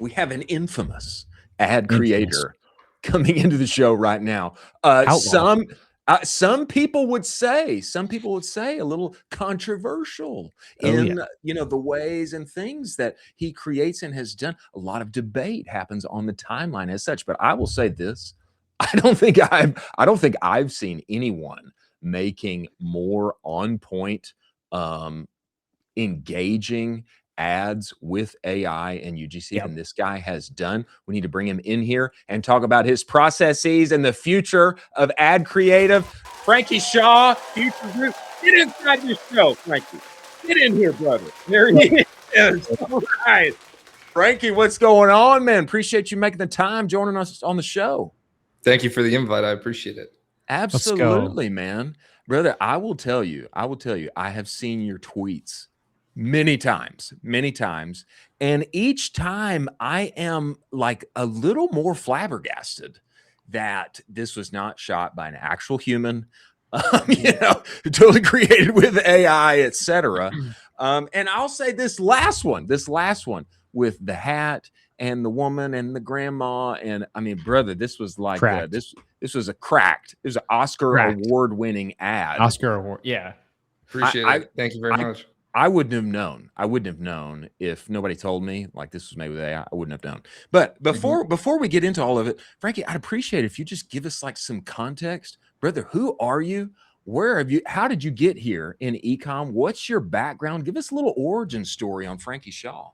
we have an infamous ad Infamous. creator coming into the show right now. Outlaw. Some people would say a little controversial Oh, yeah. in the ways and things that he creates and has done. A lot of debate happens on the timeline as such, but I will say this: I don't think I've seen anyone making more on point, engaging ads with AI and UGC Yep. than this guy has done. We need to bring him in here and talk about his processes and the future of ad creative. Franky Shaw, Future Group, get inside this show, Frankie. Get in here, brother. There he is. All right. Frankie, what's going on, man? Appreciate you making the time joining us on the show. Thank you for the invite. I appreciate it. Absolutely, man. Brother, I will tell you, I have seen your tweets many times. And each time I am like a little more flabbergasted that this was not shot by an actual human, totally created with AI, etc. And I'll say this last one with the hat and the woman and the grandma. And I mean, brother, this was like this was it was an Oscar award-winning ad. Oscar award. Yeah. Appreciate it. Thank you very much. I wouldn't have known. I wouldn't have known if nobody told me like this was made with AI. I wouldn't have known. But before we get into all of it, Frankie, I'd appreciate it if you just give us like some context. Brother, who are you? Where have you? How did you get here in ecom? What's your background? Give us a little origin story on Franky Shaw.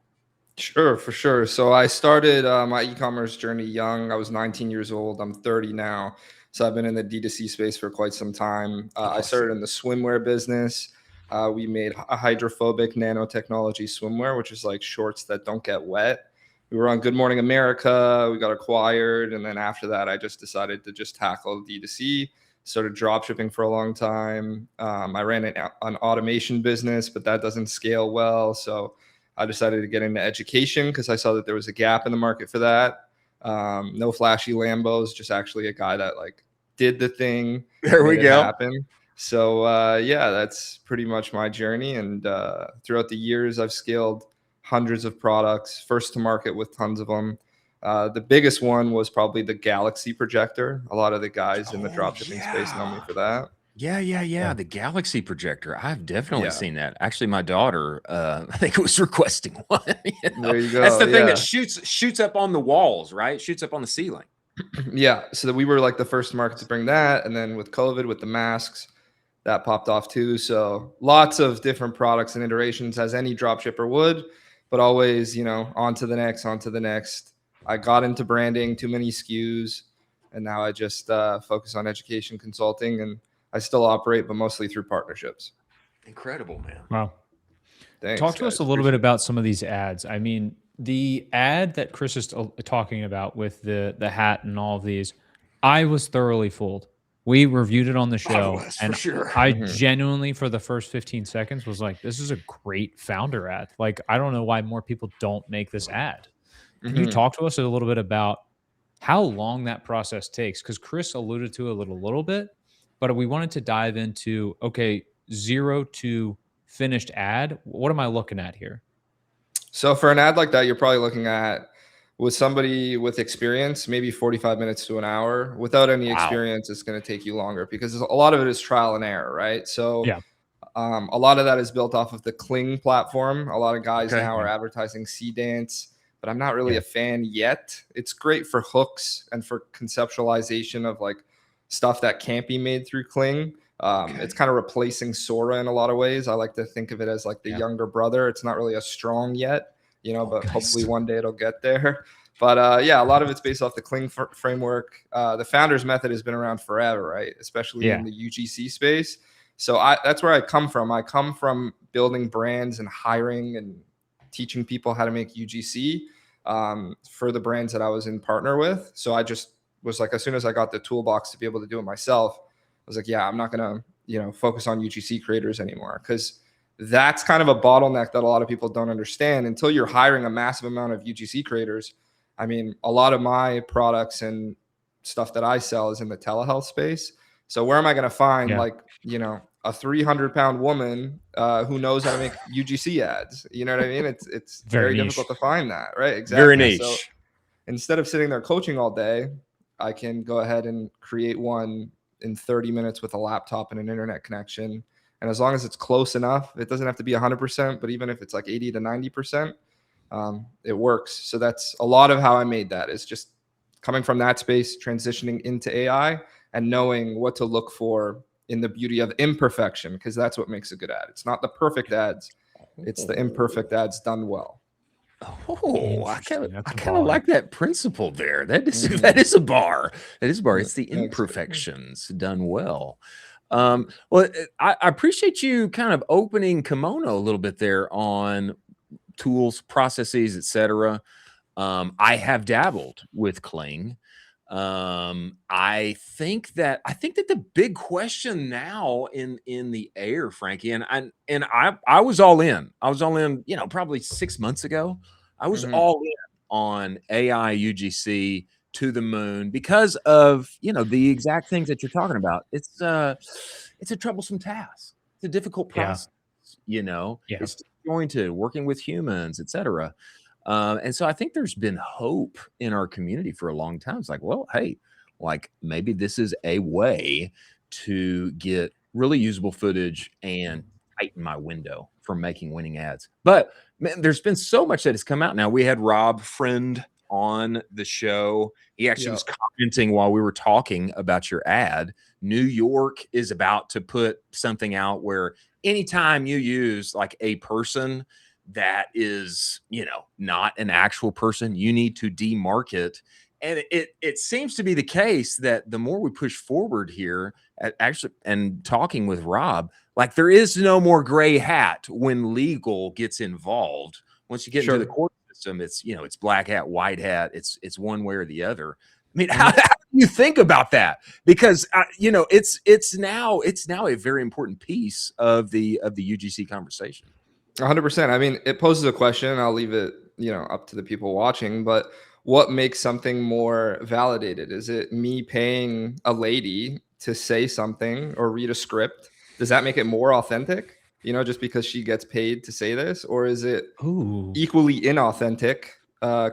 Sure, for sure. So I started my e-commerce journey young. I was 19 years old. I'm 30 now. So I've been in the D2C space for quite some time. I started in the swimwear business. We made a hydrophobic nanotechnology swimwear, which is like shorts that don't get wet. We were on Good Morning America. We got acquired. And then after that, I just decided to just tackle D2C. Started dropshipping for a long time. I ran an automation business, but that doesn't scale well. So I decided to get into education because I saw that there was a gap in the market for that. No flashy Lambos, just actually a guy that like did the thing. There we go. Happen. So yeah, that's pretty much my journey. And throughout the years, I've scaled hundreds of products, first to market with tons of them. The biggest one was probably the Galaxy Projector. A lot of the guys in the dropshipping space know me for that. Yeah. The Galaxy Projector. I've definitely seen that. Actually, my daughter, I think it was requesting one. There you go. That's the thing that shoots up on the walls, right? Shoots up on the ceiling. Yeah. So we were like the first market to bring that. And then with COVID, with the masks, that popped off too. So lots of different products and iterations, as any dropshipper would, but always, on to the next. I got into branding, too many SKUs, and now I just focus on education consulting, and I still operate, but mostly through partnerships. Incredible, man. Wow. Thanks, Talk to us a little bit about some of these ads. I mean, the ad that Chris is talking about with the hat and all of these, I was thoroughly fooled. We reviewed it on the show, and I genuinely, for the first 15 seconds, was like, this is a great founder ad. Like, I don't know why more people don't make this ad. Can you talk to us a little bit about how long that process takes? Because Chris alluded to it a little bit, but we wanted to dive into, okay, 0 to finished ad. What am I looking at here? So for an ad like that, you're probably looking at, with somebody with experience, maybe 45 minutes to an hour. Without any experience, it's going to take you longer because a lot of it is trial and error, right? So a lot of that is built off of the Kling platform. A lot of guys now are advertising Dance, but I'm not really a fan yet. It's great for hooks and for conceptualization of like stuff that can't be made through Kling. It's kind of replacing Sora in a lot of ways. I like to think of it as like the younger brother. It's not really as strong yet, but hopefully one day it'll get there. But yeah, a lot of it's based off the Kling framework. The founder's method has been around forever, right? Especially in the UGC space. So that's where I come from. I come from building brands and hiring and teaching people how to make UGC for the brands that I was in partner with. So I just was like, as soon as I got the toolbox to be able to do it myself, I was like, yeah, I'm not going to, focus on UGC creators anymore, because that's kind of a bottleneck that a lot of people don't understand. Until you're hiring a massive amount of UGC creators, I mean, a lot of my products and stuff that I sell is in the telehealth space. So where am I going to find a 300-pound woman who knows how to make UGC ads. You know what I mean? It's very difficult to find that, right? Very Exactly. So niche. instead of sitting there coaching all day, I can go ahead and create one in 30 minutes with a laptop and an internet connection. And as long as it's close enough, it doesn't have to be 100%, but even if it's like 80 to 90%, it works. So that's a lot of how I made that, is just coming from that space, transitioning into AI, and knowing what to look for in the beauty of imperfection, because that's what makes a good ad. It's not the perfect ads, it's the imperfect ads done well. Oh, I kind of like that principle there. That is a bar. That is a bar. It's the imperfections done well. Well, I appreciate you kind of opening kimono a little bit there on tools, processes, etc. I have dabbled with Kling. I think that the big question now in the air, Frankie, and I was all in. I was all in, probably 6 months ago. I was all in on AI UGC to the moon because of, the exact things that you're talking about. It's a troublesome task. It's a difficult process, it's disjointed, working with humans, etc. And so I think there's been hope in our community for a long time. It's like, well, hey, like maybe this is a way to get really usable footage and tighten my window for making winning ads. But man, there's been so much that has come out now. We had Rob Friend on the show. He actually was commenting while we were talking about your ad. New York is about to put something out where anytime you use like a person that is, not an actual person, you need to demarket. And it seems to be the case that the more we push forward here, actually, and talking with Rob, like there is no more gray hat when legal gets involved. Once you get into the court system, it's it's black hat, white hat. It's one way or the other. I mean, how do you think about that? Because it's now a very important piece of the UGC conversation. 100%. I mean, it poses a question. I'll leave it, up to the people watching. But what makes something more validated? Is it me paying a lady to say something or read a script? Does that make it more authentic? Just because she gets paid to say this, or is it equally inauthentic?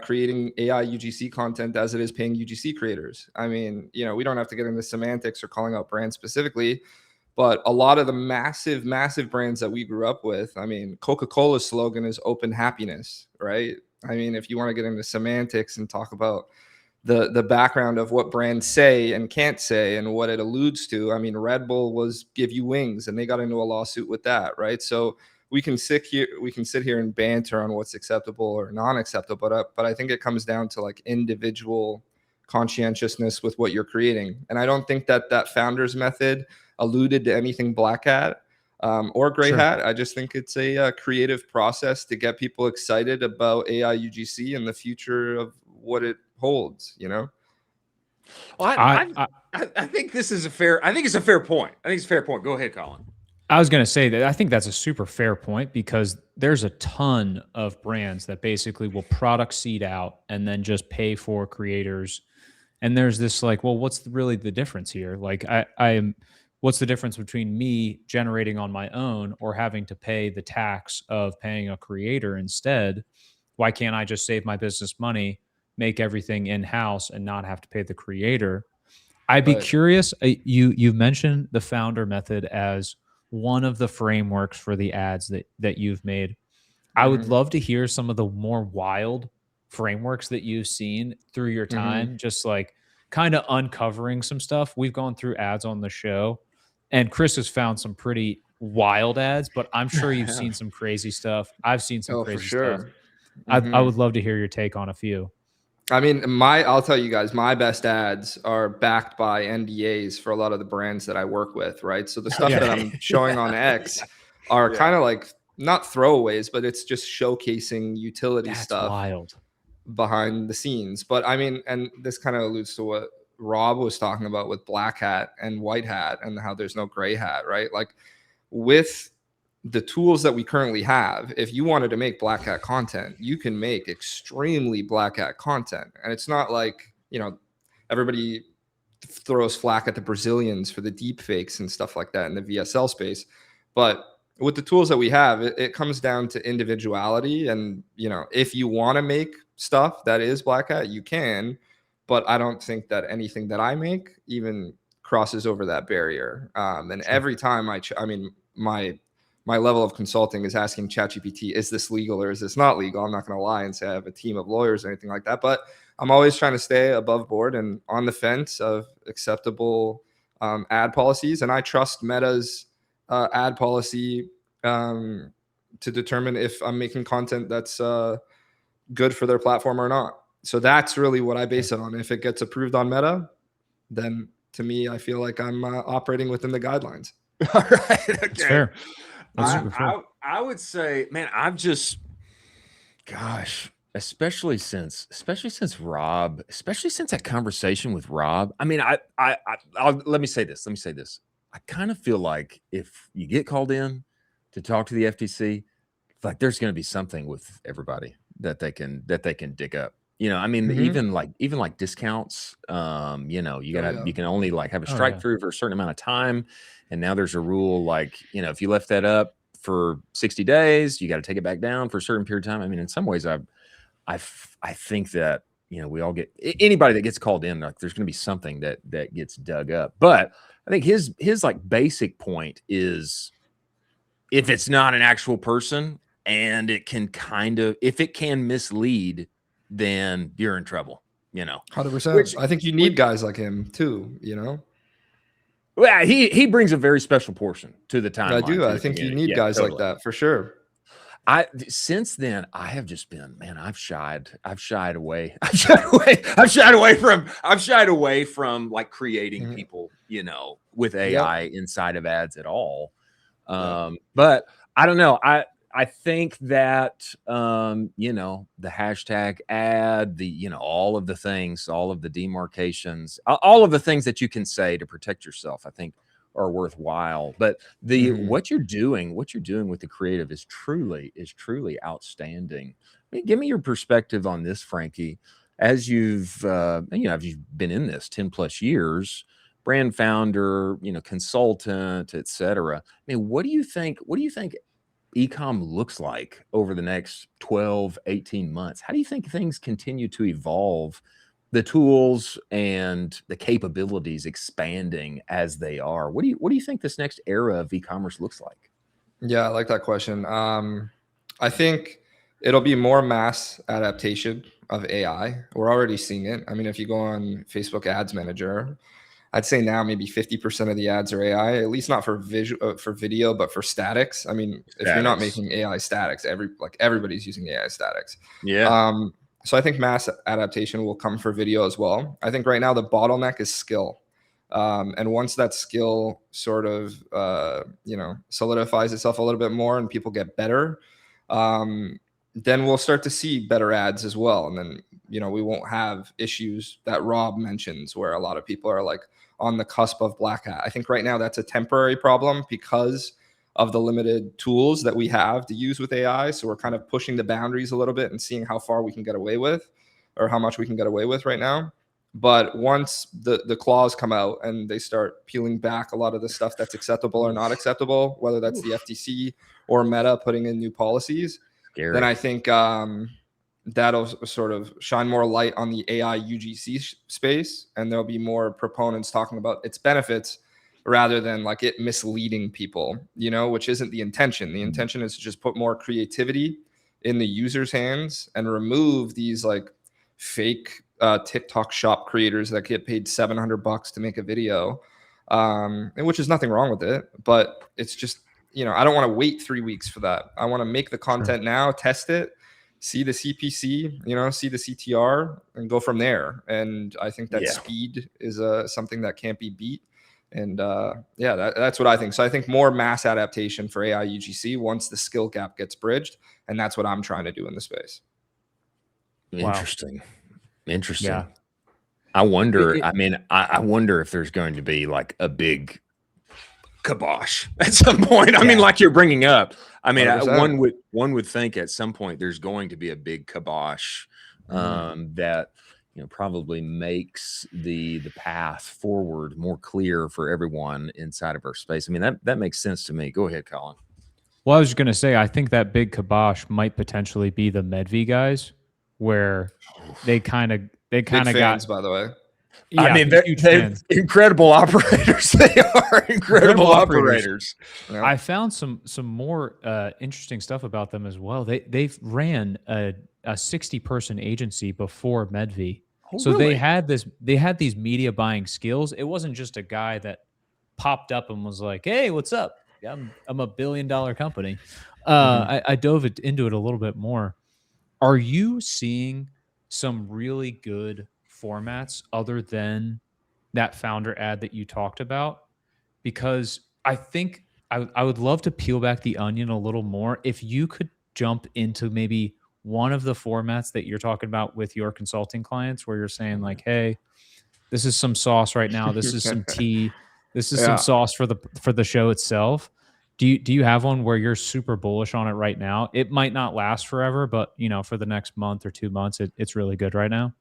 Creating AI UGC content as it is paying UGC creators. I mean, we don't have to get into semantics or calling out brands specifically. But a lot of the massive, massive brands that we grew up with, I mean, Coca-Cola's slogan is open happiness, right? I mean, if you want to get into semantics and talk about the background of what brands say and can't say and what it alludes to, I mean, Red Bull was give you wings, and they got into a lawsuit with that, right? So we can sit here and banter on what's acceptable or non-acceptable, but I think it comes down to like individual conscientiousness with what you're creating. And I don't think that founder's method alluded to anything black hat or gray hat. I just think it's a creative process to get people excited about AI UGC and the future of what it holds. Well, I think this is a fair. I think it's a fair point. Go ahead, Colin. I was going to say that I think that's a super fair point, because there's a ton of brands that basically will product seed out and then just pay for creators. And there's this like, well, what's really the difference here? Like what's the difference between me generating on my own or having to pay the tax of paying a creator instead? Why can't I just save my business money, make everything in-house, and not have to pay the creator? I'd be curious. You mentioned the founder method as one of the frameworks for the ads that you've made. I would love to hear some of the more wild frameworks that you've seen through your time, just like kind of uncovering some stuff. We've gone through ads on the show, and Chris has found some pretty wild ads, but I'm sure you've seen some crazy stuff. I've seen some crazy stuff. I would love to hear your take on a few. I mean, I'll tell you guys, my best ads are backed by NDAs for a lot of the brands that I work with, right? So the stuff that I'm showing on X are kind of like not throwaways, but it's just showcasing utility stuff behind the scenes. But I mean, and this kind of alludes to what Rob was talking about with black hat and white hat and how there's no gray hat, right? Like with the tools that we currently have, if you wanted to make black hat content, you can make extremely black hat content. And it's not like, everybody throws flack at the Brazilians for the deep fakes and stuff like that in the VSL space. But with the tools that we have, it comes down to individuality. And, you know, if you want to make stuff that is black hat, you can, but I don't think that anything that I make even crosses over that barrier. And every time I mean, my level of consulting is asking ChatGPT, is this legal or is this not legal? I'm not going to lie and say I have a team of lawyers or anything like that, but I'm always trying to stay above board and on the fence of acceptable ad policies. And I trust Meta's ad policy to determine if I'm making content that's good for their platform or not. So that's really what I base it on. If it gets approved on Meta, then to me, I feel like I'm operating within the guidelines. All right. Okay. That's fair. I would say, man, I've just, gosh, especially since Rob, especially since that conversation with Rob. I mean, let me say this. I kind of feel like if you get called in to talk to the FTC, like there's going to be something with everybody that they can dig up. You know, I mean, even like discounts, you know, you can only like have a strike through for a certain amount of time. And now there's a rule like, you know, if you left that up for 60 days, you got to take it back down for a certain period of time. I mean, in some ways, I think that, you know, we all get, anybody that gets called in, like there's going to be something that gets dug up. But I think his like basic point is, if it's not an actual person and it can if it can mislead, then you're in trouble, you know. 100%. I think you need guys like him too, you know. Well, he brings a very special portion to the timeline. I do. I think you need guys like that for sure. Since then I have just been, man, I've shied away from like creating people, you know, with AI inside of ads at all. But I don't know. I think that, you know, the hashtag ad, you know, all of the things, all of the demarcations, all of the things that you can say to protect yourself, I think are worthwhile. But what you're doing with the creative is truly outstanding. I mean, give me your perspective on this, Frankie, as you've been in this 10 plus years, brand founder, you know, consultant, etc. I mean, what do you think e-com looks like over the next 12, 18 months? How do you think things continue to evolve, the tools and the capabilities expanding as they are? What do you think this next era of e-commerce looks like? Yeah, I like that question. I think it'll be more mass adaptation of AI. We're already seeing it. I mean, if you go on Facebook Ads Manager, I'd say now maybe 50% of the ads are AI, at least not for video, but for statics. I mean, if you're not making AI statics, everybody's using AI statics. Yeah. So I think mass adaptation will come for video as well. I think right now the bottleneck is skill. And once that skill sort of, you know, solidifies itself a little bit more and people get better, then we'll start to see better ads as well. And then, you know, we won't have issues that Rob mentions where a lot of people are like on the cusp of black hat. I think right now that's a temporary problem because of the limited tools that we have to use with AI. So we're kind of pushing the boundaries a little bit and seeing how far we can get away with, or how much we can get away with right now. But once the claws come out and they start peeling back a lot of the stuff that's acceptable or not acceptable, whether that's the FTC or Meta putting in new policies, then I think that'll sort of shine more light on the AI UGC space, and there'll be more proponents talking about its benefits rather than like it misleading people, you know, which isn't the intention. The intention is to just put more creativity in the user's hands and remove these like fake TikTok shop creators that get paid $700 to make a video, and which is nothing wrong with it, but it's just, you know, I don't want to wait 3 weeks for that. I want to make the content now, test it, see the CPC, you know, see the CTR, and go from there. And I think that speed is something that can't be beat. And that's what I think. So I think more mass adaptation for AI UGC once the skill gap gets bridged, and that's what I'm trying to do in the space. Interesting. Yeah. I wonder. I mean, I wonder if there's going to be like a big kibosh at some point. I mean, like you're bringing up. I mean, one would think at some point there's going to be a big kibosh that, probably makes the path forward more clear for everyone inside of our space. I mean, that makes sense to me. Go ahead, Colin. Well, I was just gonna say, I think that big kibosh might potentially be the Medvi guys, where they kind of Big got. fans, by the way. Yeah, I mean, huge they're fans. incredible operators. They are incredible operators. Yeah. I found some more interesting stuff about them as well. They've ran a 60-person agency before Medvi. Oh, So really? they had these media buying skills. It wasn't just a guy that popped up and was like, "Hey, what's up? I'm a $1 billion company." I dove into it a little bit more. Are you seeing some really good formats other than that founder ad that you talked about? Because I think I would love to peel back the onion a little more. If you could jump into maybe one of the formats that you're talking about with your consulting clients, where you're saying like, "Hey, this is some sauce right now. This is some tea. This is some Yeah. sauce for the show itself." Do you have one where you're super bullish on it right now? It might not last forever, but for the next month or 2 months, it's really good right now.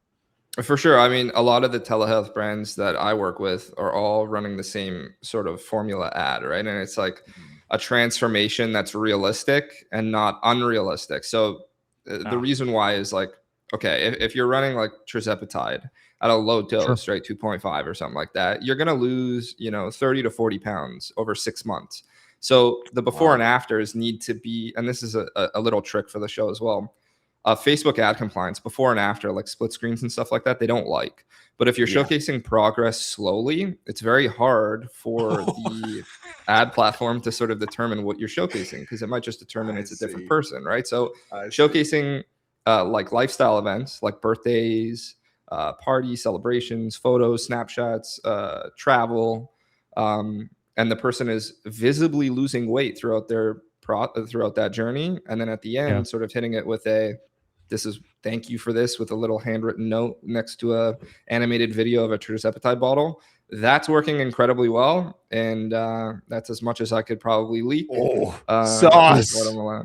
For sure. I mean, a lot of the telehealth brands that I work with are all running the same sort of formula ad, right? And it's like a transformation that's realistic and not unrealistic. So the reason why is like, okay, if you're running like tirzepatide at a low dose, Sure. right, 2.5 or something like that, you're going to lose, 30 to 40 pounds over 6 months. So the before and afters need to be, and this is a little trick for the show as well. Facebook ad compliance before and after, like split screens and stuff like that, they don't like. But if you're showcasing progress slowly, it's very hard for the ad platform to sort of determine what you're showcasing, because it might just determine it's a different person, right? So showcasing like lifestyle events, like birthdays, party celebrations, photos, snapshots, travel, and the person is visibly losing weight throughout throughout that journey, and then at the end, sort of hitting it with this is thank you for this, with a little handwritten note next to a animated video of a tirzepatide bottle. That's working incredibly well, and that's as much as I could probably leak. Sauce.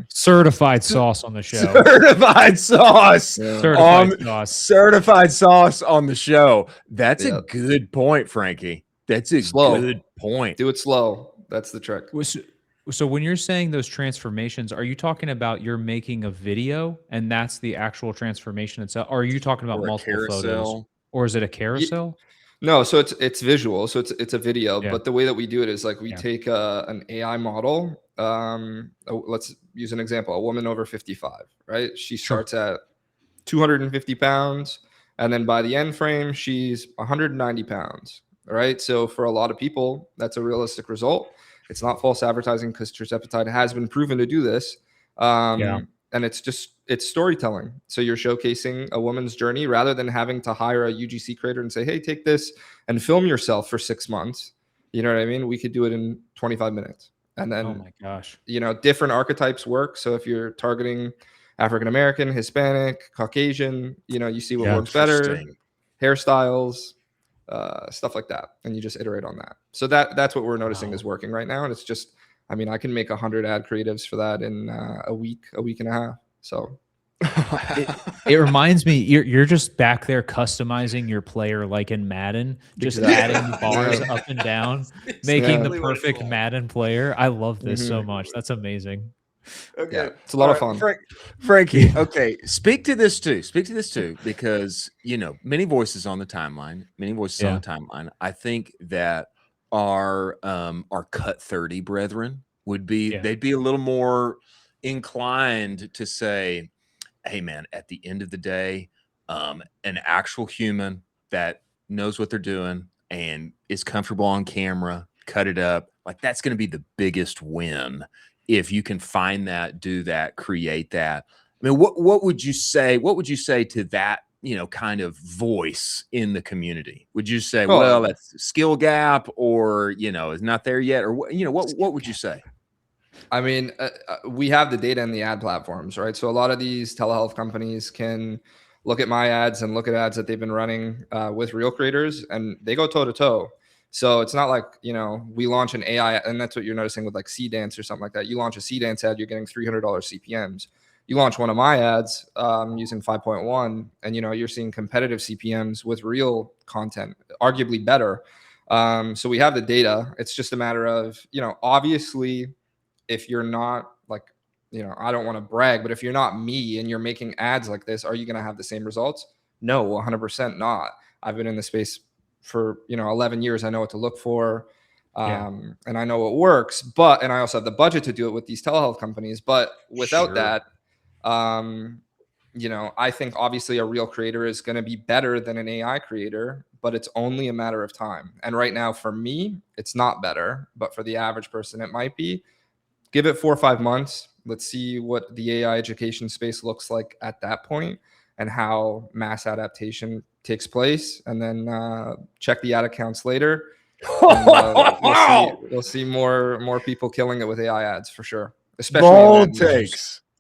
Certified sauce on the show. Certified sauce. Yeah. Certified sauce. Certified sauce on the show. That's a good point, Frankie. That's a good point. Do it slow. That's the trick. So when you're saying those transformations, are you talking about you're making a video and that's the actual transformation itself? Or are you talking about multiple photos? Or is it a carousel? No, so it's visual, so it's a video. But the way that we do it is like we take an AI model. Let's use an example: a woman over 55, right? She starts at 250 pounds, and then by the end frame, she's 190 pounds, right? So for a lot of people, that's a realistic result. It's not false advertising, because tirzepatide has been proven to do this. And it's storytelling. So you're showcasing a woman's journey rather than having to hire a UGC creator and say, hey, take this and film yourself for 6 months. You know what I mean? We could do it in 25 minutes. And then, oh my gosh, different archetypes work. So if you're targeting African-American, Hispanic, Caucasian, you see what works better, hairstyles, stuff like that. And you just iterate on that. So that's what we're noticing is working right now. And it's just, I mean, I can make 100 ad creatives for that in a week and a half. So it reminds me, you're just back there customizing your player like in Madden, just adding bars up and down, making the perfect Madden player. I love this so much. That's amazing. Okay, yeah, it's a lot of fun. Frankie, okay, speak to this too, because many voices on the timeline, I think that our cut 30 brethren would be they'd be a little more inclined to say, hey man, at the end of the day, an actual human that knows what they're doing and is comfortable on camera, cut it up, like that's going to be the biggest win. If you can find that, do that, create that. I mean, what would you say? What would you say to that, kind of voice in the community? Would you say, well, that's a skill gap, or, is not there yet? Or, what would you say? I mean, we have the data in the ad platforms, right? So a lot of these telehealth companies can look at my ads and look at ads that they've been running with real creators, and they go toe to toe. So it's not like, we launch an AI, and that's what you're noticing with like C Dance or something like that. You launch a C Dance ad, you're getting $300 CPMs. You launch one of my ads using 5.1, and you're seeing competitive CPMs with real content, arguably better. So we have the data. It's just a matter of, obviously, if you're not like, I don't want to brag, but if you're not me and you're making ads like this, are you going to have the same results? No, 100% not. I've been in the space for 11 years. I know what to look for. And I know what works, and I also have the budget to do it with these telehealth companies. But without that, I think obviously a real creator is going to be better than an AI creator, but it's only a matter of time. And right now for me, it's not better, but for the average person, it might be. Give it 4 or 5 months. Let's see what the AI education space looks like at that point and how mass adaptation takes place. And then check the ad accounts later. And, we'll see more people killing it with AI ads for sure. Especially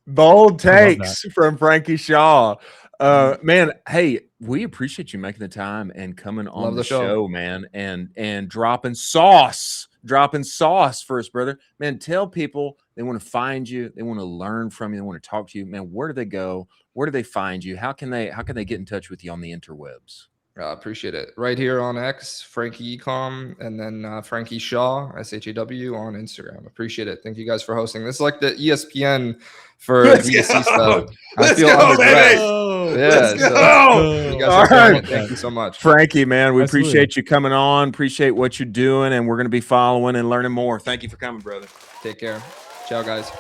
bold takes from Franky Shaw. Man, hey, we appreciate you making the time and coming on the show, man, and dropping sauce for us, brother. Man, tell people they want to find you, they want to learn from you, they want to talk to you. Man, where do they go? Where do they find you? How can they get in touch with you on the interwebs? Appreciate it. Right here on X, Frankie Ecom, and then Franky Shaw, SHAW on Instagram. Appreciate it. Thank you guys for hosting. This is like the ESPN for D2C stuff. I feel under threat. Let's go. You guys are doing it. Thank you so much. Frankie, man, we appreciate you coming on. Appreciate what you're doing, and we're going to be following and learning more. Thank you for coming, brother. Take care. Ciao, guys.